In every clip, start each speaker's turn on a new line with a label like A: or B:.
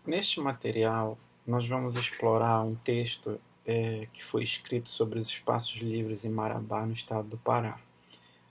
A: Neste material, nós vamos explorar um texto que foi escrito sobre os espaços livres em Marabá, no estado do Pará.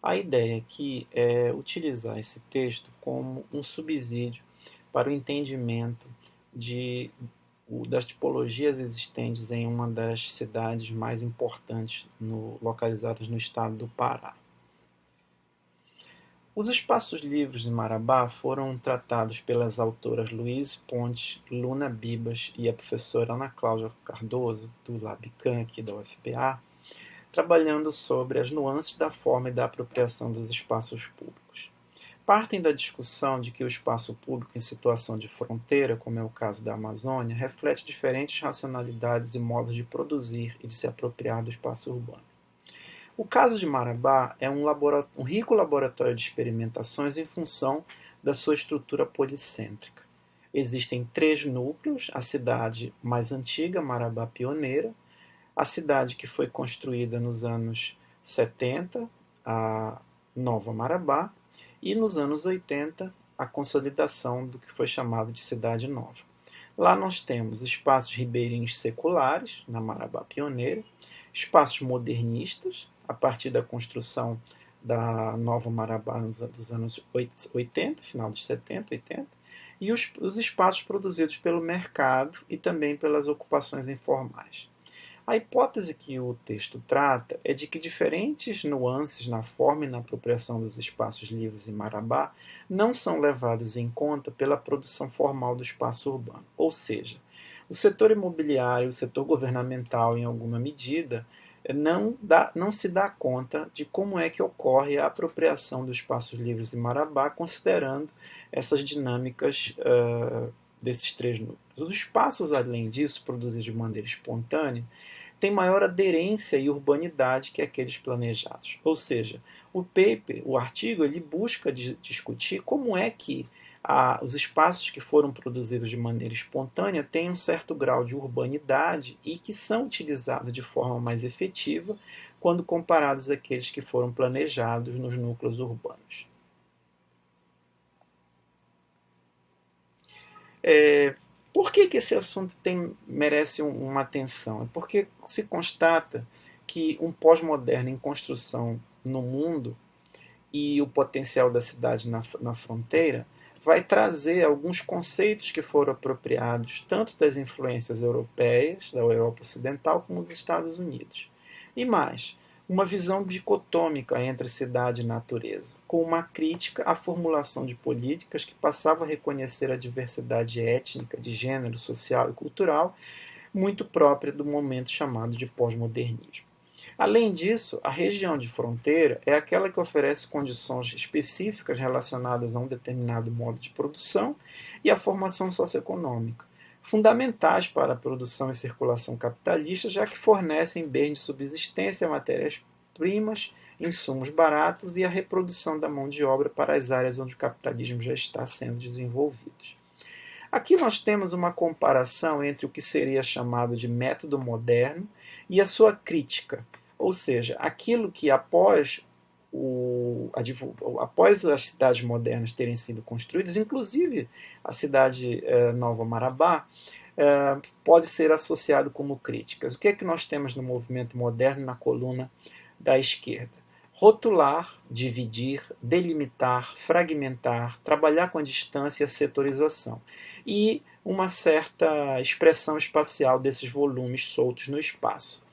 A: A ideia aqui é utilizar esse texto como um subsídio para o entendimento das tipologias existentes em uma das cidades mais importantes localizadas no estado do Pará. Os espaços livres de Marabá foram tratados pelas autoras Luiz Pontes, Luna Bibas e a professora Ana Cláudia Cardoso, do Labicam, aqui da UFPA, trabalhando sobre as nuances da forma e da apropriação dos espaços públicos. Partem da discussão de que o espaço público em situação de fronteira, como é o caso da Amazônia, reflete diferentes racionalidades e modos de produzir e de se apropriar do espaço urbano. O caso de Marabá é um rico laboratório de experimentações em função da sua estrutura policêntrica. Existem 3 núcleos: a cidade mais antiga, Marabá Pioneira, a cidade que foi construída nos anos 70, a Nova Marabá, e nos anos 80, a consolidação do que foi chamado de Cidade Nova. Lá nós temos espaços ribeirinhos seculares, na Marabá Pioneira, espaços modernistas, a partir da construção da Nova Marabá dos anos 80, final dos 70, 80, e os espaços produzidos pelo mercado e também pelas ocupações informais. A hipótese que o texto trata é de que diferentes nuances na forma e na apropriação dos espaços livres em Marabá não são levados em conta pela produção formal do espaço urbano. Ou seja, o setor imobiliário, o setor governamental, em alguma medida, não se dá conta de como é que ocorre a apropriação dos espaços livres em Marabá, considerando essas dinâmicas desses 3 núcleos. Os espaços, além disso, produzidos de maneira espontânea, têm maior aderência e urbanidade que aqueles planejados. Ou seja, o artigo, ele busca discutir como é que os espaços que foram produzidos de maneira espontânea têm um certo grau de urbanidade e que são utilizados de forma mais efetiva quando comparados àqueles que foram planejados nos núcleos urbanos. Por que esse assunto merece uma atenção? É porque se constata que um pós-moderno em construção no mundo e o potencial da cidade na fronteira vai trazer alguns conceitos que foram apropriados tanto das influências europeias, da Europa Ocidental, como dos Estados Unidos. E mais, uma visão dicotômica entre cidade e natureza, com uma crítica à formulação de políticas que passava a reconhecer a diversidade étnica, de gênero, social e cultural, muito própria do momento chamado de pós-modernismo. Além disso, a região de fronteira é aquela que oferece condições específicas relacionadas a um determinado modo de produção e à formação socioeconômica, fundamentais para a produção e circulação capitalista, já que fornecem bens de subsistência, matérias-primas, insumos baratos e a reprodução da mão de obra para as áreas onde o capitalismo já está sendo desenvolvido. Aqui nós temos uma comparação entre o que seria chamado de método moderno e a sua crítica, ou seja, aquilo que após as cidades modernas terem sido construídas, inclusive a cidade Nova Marabá, pode ser associado como críticas. O que é que nós temos no movimento moderno na coluna da esquerda? Rotular, dividir, delimitar, fragmentar, trabalhar com a distância e a setorização. E uma certa expressão espacial desses volumes soltos no espaço.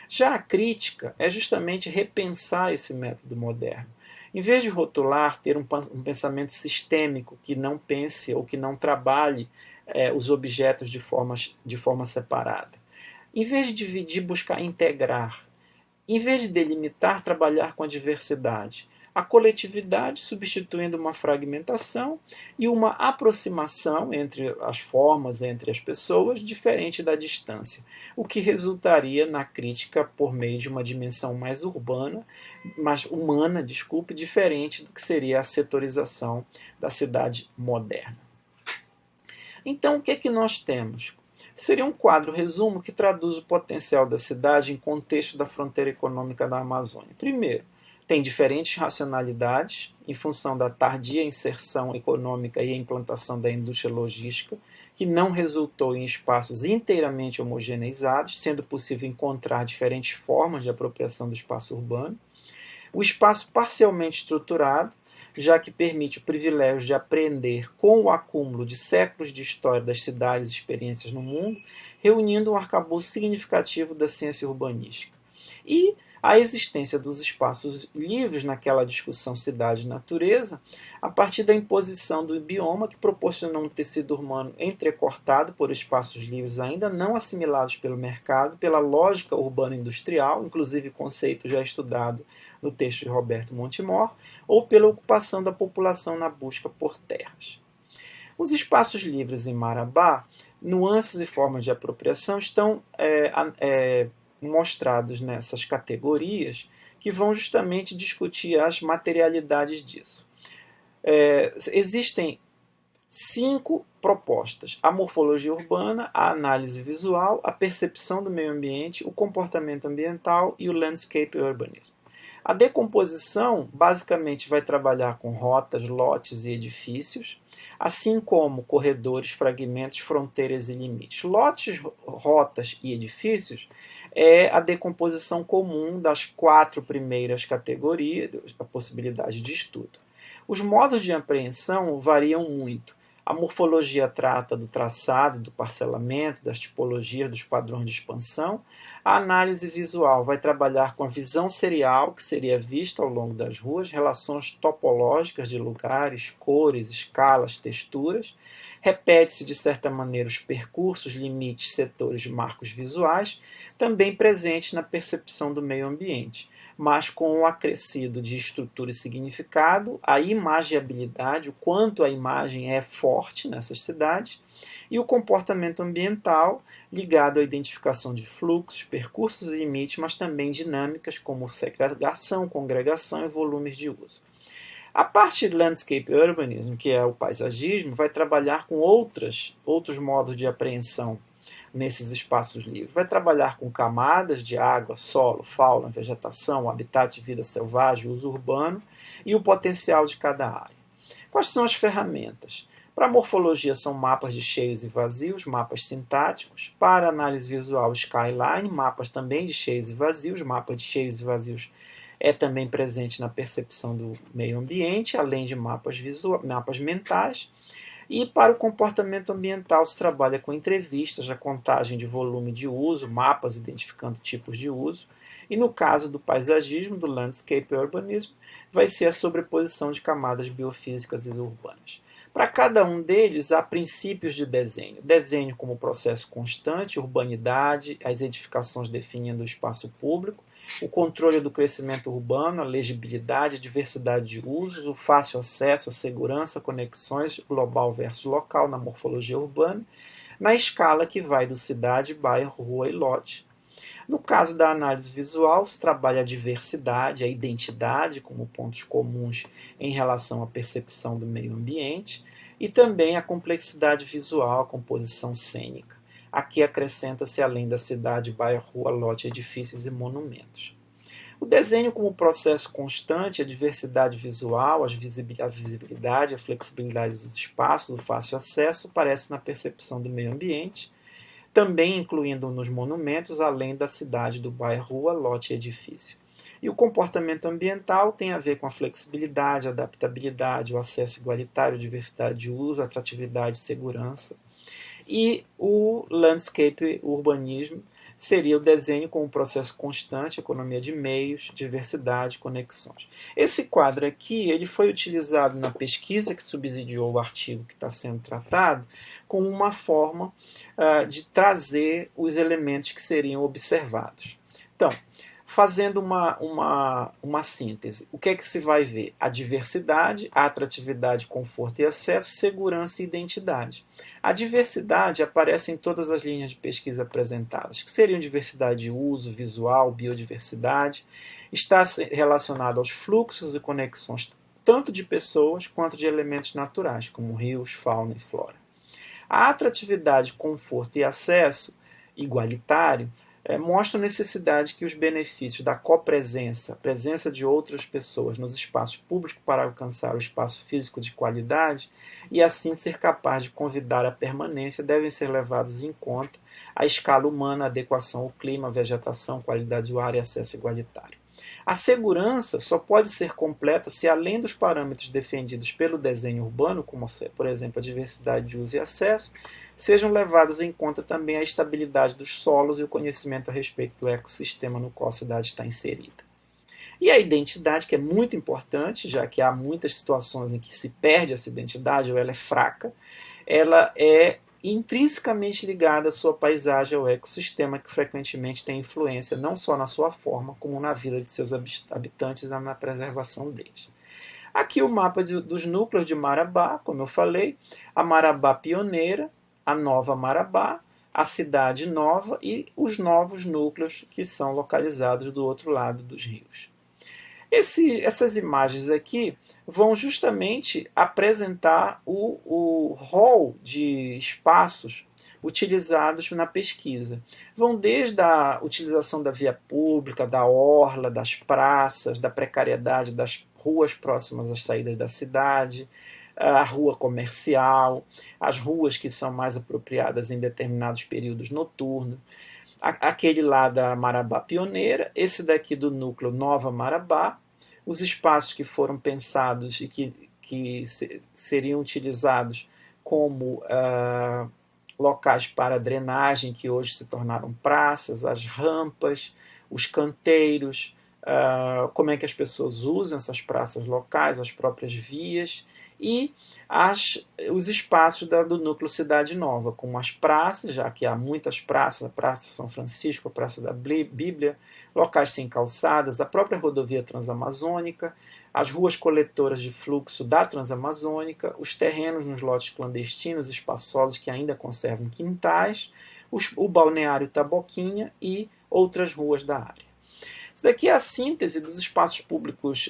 A: Já a crítica é justamente repensar esse método moderno. Em vez de rotular, ter um pensamento sistêmico que não pense ou que não trabalhe os objetos de forma separada. Em vez de dividir, buscar integrar. Em vez de delimitar, trabalhar com a diversidade. A coletividade substituindo uma fragmentação e uma aproximação entre as formas, entre as pessoas, diferente da distância, o que resultaria na crítica por meio de uma dimensão mais urbana, mais humana, diferente do que seria a setorização da cidade moderna. Então, o que é que nós temos? Seria um quadro resumo que traduz o potencial da cidade em contexto da fronteira econômica da Amazônia. Primeiro, tem diferentes racionalidades em função da tardia inserção econômica e a implantação da indústria logística, que não resultou em espaços inteiramente homogeneizados, sendo possível encontrar diferentes formas de apropriação do espaço urbano. O espaço parcialmente estruturado, já que permite o privilégio de aprender com o acúmulo de séculos de história das cidades e experiências no mundo, reunindo um arcabouço significativo da ciência urbanística. E a existência dos espaços livres naquela discussão cidade-natureza, a partir da imposição do bioma que proporcionou um tecido urbano entrecortado por espaços livres ainda não assimilados pelo mercado, pela lógica urbana-industrial, inclusive conceito já estudado no texto de Roberto Montemor, ou pela ocupação da população na busca por terras. Os espaços livres em Marabá, nuances e formas de apropriação estão mostrados nessas categorias que vão justamente discutir as materialidades disso. Existem 5 propostas: a morfologia urbana, a análise visual, a percepção do meio ambiente, o comportamento ambiental e o landscape urbanism. A decomposição basicamente vai trabalhar com rotas, lotes e edifícios, assim como corredores, fragmentos, fronteiras e limites. Lotes, rotas e edifícios é a decomposição comum das 4 primeiras categorias, a possibilidade de estudo. Os modos de apreensão variam muito. A morfologia trata do traçado, do parcelamento, das tipologias, dos padrões de expansão. A análise visual vai trabalhar com a visão serial, que seria vista ao longo das ruas, relações topológicas de lugares, cores, escalas, texturas. Repete-se, de certa maneira, os percursos, limites, setores, marcos visuais, também presentes na percepção do meio ambiente, mas com o acrescido de estrutura e significado, a imagiabilidade, o quanto a imagem é forte nessas cidades, e o comportamento ambiental ligado à identificação de fluxos, percursos e limites, mas também dinâmicas como segregação, congregação e volumes de uso. A parte de landscape urbanism, que é o paisagismo, vai trabalhar com outros modos de apreensão nesses espaços livres. Vai trabalhar com camadas de água, solo, fauna, vegetação, habitat de vida selvagem, uso urbano e o potencial de cada área. Quais são as ferramentas? Para a morfologia são mapas de cheios e vazios, mapas sintáticos. Para a análise visual, skyline, mapas também de cheios e vazios. Mapa de cheios e vazios é também presente na percepção do meio ambiente, além de mapas mentais. E para o comportamento ambiental se trabalha com entrevistas, a contagem de volume de uso, mapas identificando tipos de uso. E no caso do paisagismo, do landscape urbanism, vai ser a sobreposição de camadas biofísicas e urbanas. Para cada um deles, há princípios de desenho. Desenho como processo constante, urbanidade, as edificações definindo o espaço público, o controle do crescimento urbano, a legibilidade, a diversidade de usos, o fácil acesso, a segurança, conexões global versus local na morfologia urbana, na escala que vai do cidade, bairro, rua e lote. No caso da análise visual, se trabalha a diversidade, a identidade como pontos comuns em relação à percepção do meio ambiente e também a complexidade visual, a composição cênica. Aqui acrescenta-se, além da cidade, bairro, rua, lote, edifícios e monumentos. O desenho como processo constante, a diversidade visual, a visibilidade, a flexibilidade dos espaços, o fácil acesso, aparece na percepção do meio ambiente, também incluindo nos monumentos, além da cidade, do bairro, rua, lote e edifício. E o comportamento ambiental tem a ver com a flexibilidade, a adaptabilidade, o acesso igualitário, diversidade de uso, atratividade e segurança. E o landscape urbanismo seria o desenho com um processo constante, economia de meios, diversidade, conexões. Esse quadro aqui ele foi utilizado na pesquisa que subsidiou o artigo que está sendo tratado como uma forma de trazer os elementos que seriam observados. Então, fazendo uma síntese, o que é que se vai ver? A diversidade, a atratividade, conforto e acesso, segurança e identidade. A diversidade aparece em todas as linhas de pesquisa apresentadas, que seriam diversidade de uso, visual, biodiversidade, está relacionado aos fluxos e conexões tanto de pessoas quanto de elementos naturais, como rios, fauna e flora. A atratividade, conforto e acesso igualitário mostram a necessidade que os benefícios da copresença, a presença de outras pessoas nos espaços públicos para alcançar o espaço físico de qualidade e assim ser capaz de convidar a permanência devem ser levados em conta à escala humana, adequação ao clima, vegetação, qualidade do ar e acesso igualitário. A segurança só pode ser completa se, além dos parâmetros defendidos pelo desenho urbano, como, por exemplo, a diversidade de uso e acesso, sejam levados em conta também a estabilidade dos solos e o conhecimento a respeito do ecossistema no qual a cidade está inserida. E a identidade, que é muito importante, já que há muitas situações em que se perde essa identidade ou ela é fraca, ela é intrinsecamente ligada à sua paisagem, ao ecossistema, que frequentemente tem influência não só na sua forma, como na vida de seus habitantes e na preservação deles. Aqui o mapa dos núcleos de Marabá, como eu falei, a Marabá pioneira, a nova Marabá, a cidade nova e os novos núcleos que são localizados do outro lado dos rios. Essas imagens aqui vão justamente apresentar o rol de espaços utilizados na pesquisa. Vão desde a utilização da via pública, da orla, das praças, da precariedade das ruas próximas às saídas da cidade, a rua comercial, as ruas que são mais apropriadas em determinados períodos noturnos, aquele lá da Marabá pioneira, esse daqui do núcleo Nova Marabá, os espaços que foram pensados e que seriam utilizados como locais para drenagem, que hoje se tornaram praças, as rampas, os canteiros, como é que as pessoas usam essas praças locais, as próprias vias, e os espaços do núcleo Cidade Nova, como as praças, já que há muitas praças, a Praça São Francisco, a Praça da Bíblia, locais sem calçadas, a própria rodovia transamazônica, as ruas coletoras de fluxo da Transamazônica, os terrenos nos lotes clandestinos, espaçosos que ainda conservam quintais, o balneário Taboquinha e outras ruas da área. Isso daqui é a síntese dos espaços públicos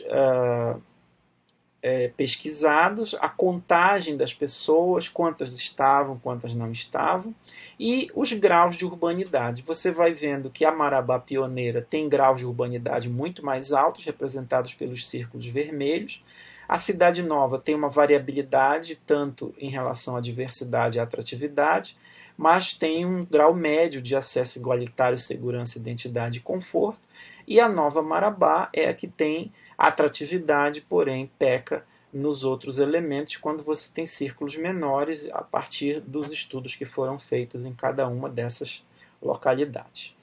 A: pesquisados, a contagem das pessoas, quantas estavam, quantas não estavam, e os graus de urbanidade. Você vai vendo que a Marabá pioneira tem graus de urbanidade muito mais altos, representados pelos círculos vermelhos. A Cidade Nova tem uma variabilidade, tanto em relação à diversidade e à atratividade, mas tem um grau médio de acesso igualitário, segurança, identidade e conforto. E a Nova Marabá é a que tem atratividade, porém peca nos outros elementos quando você tem círculos menores a partir dos estudos que foram feitos em cada uma dessas localidades.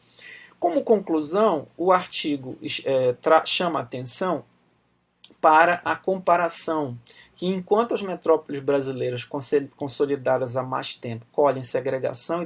A: Como conclusão, o artigo chama atenção para a comparação que, enquanto as metrópoles brasileiras consolidadas há mais tempo colhem segregação e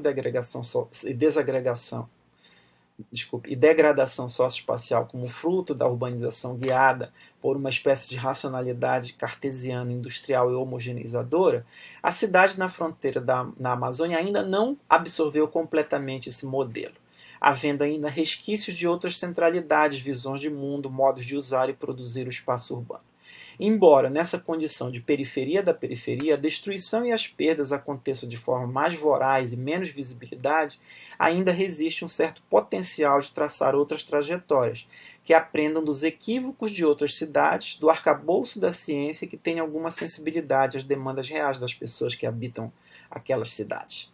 A: degradação socioespacial como fruto da urbanização guiada por uma espécie de racionalidade cartesiana, industrial e homogeneizadora, a cidade na fronteira na Amazônia ainda não absorveu completamente esse modelo, havendo ainda resquícios de outras centralidades, visões de mundo, modos de usar e produzir o espaço urbano. Embora nessa condição de periferia da periferia, a destruição e as perdas aconteçam de forma mais voraz e menos visibilidade, ainda resiste um certo potencial de traçar outras trajetórias, que aprendam dos equívocos de outras cidades, do arcabouço da ciência e que tenham alguma sensibilidade às demandas reais das pessoas que habitam aquelas cidades.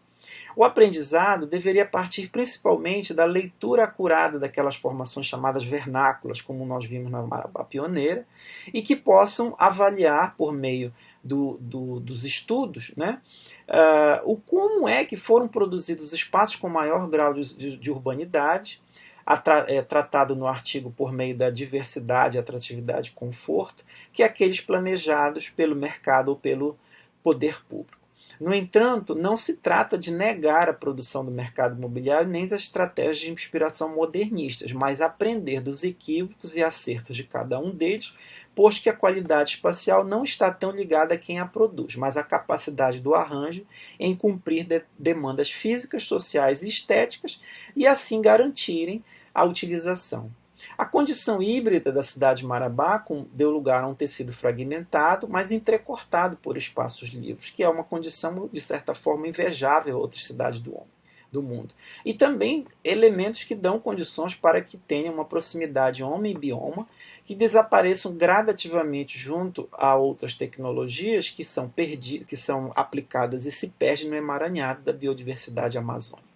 A: O aprendizado deveria partir principalmente da leitura acurada daquelas formações chamadas vernáculas, como nós vimos na Marabá pioneira, e que possam avaliar, por meio dos estudos, né, como é que foram produzidos espaços com maior grau de urbanidade, tratado no artigo por meio da diversidade, atratividade e conforto, que aqueles planejados pelo mercado ou pelo poder público. No entanto, não se trata de negar a produção do mercado imobiliário nem as estratégias de inspiração modernistas, mas aprender dos equívocos e acertos de cada um deles, posto que a qualidade espacial não está tão ligada a quem a produz, mas à capacidade do arranjo em cumprir demandas físicas, sociais e estéticas e assim garantirem a utilização. A condição híbrida da cidade de Marabá deu lugar a um tecido fragmentado, mas entrecortado por espaços livres, que é uma condição, de certa forma, invejável a outras cidades do do mundo. E também elementos que dão condições para que tenha uma proximidade homem-bioma, que desapareçam gradativamente junto a outras tecnologias que são que são aplicadas e se perdem no emaranhado da biodiversidade amazônica.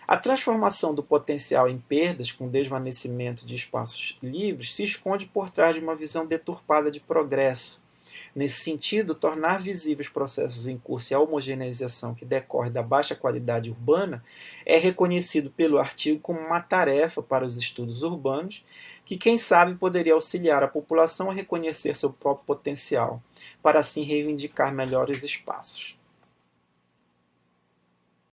A: A transformação do potencial em perdas com desvanecimento de espaços livres se esconde por trás de uma visão deturpada de progresso. Nesse sentido, tornar visíveis processos em curso e a homogeneização que decorre da baixa qualidade urbana é reconhecido pelo artigo como uma tarefa para os estudos urbanos que, quem sabe, poderia auxiliar a população a reconhecer seu próprio potencial, para assim reivindicar melhores espaços.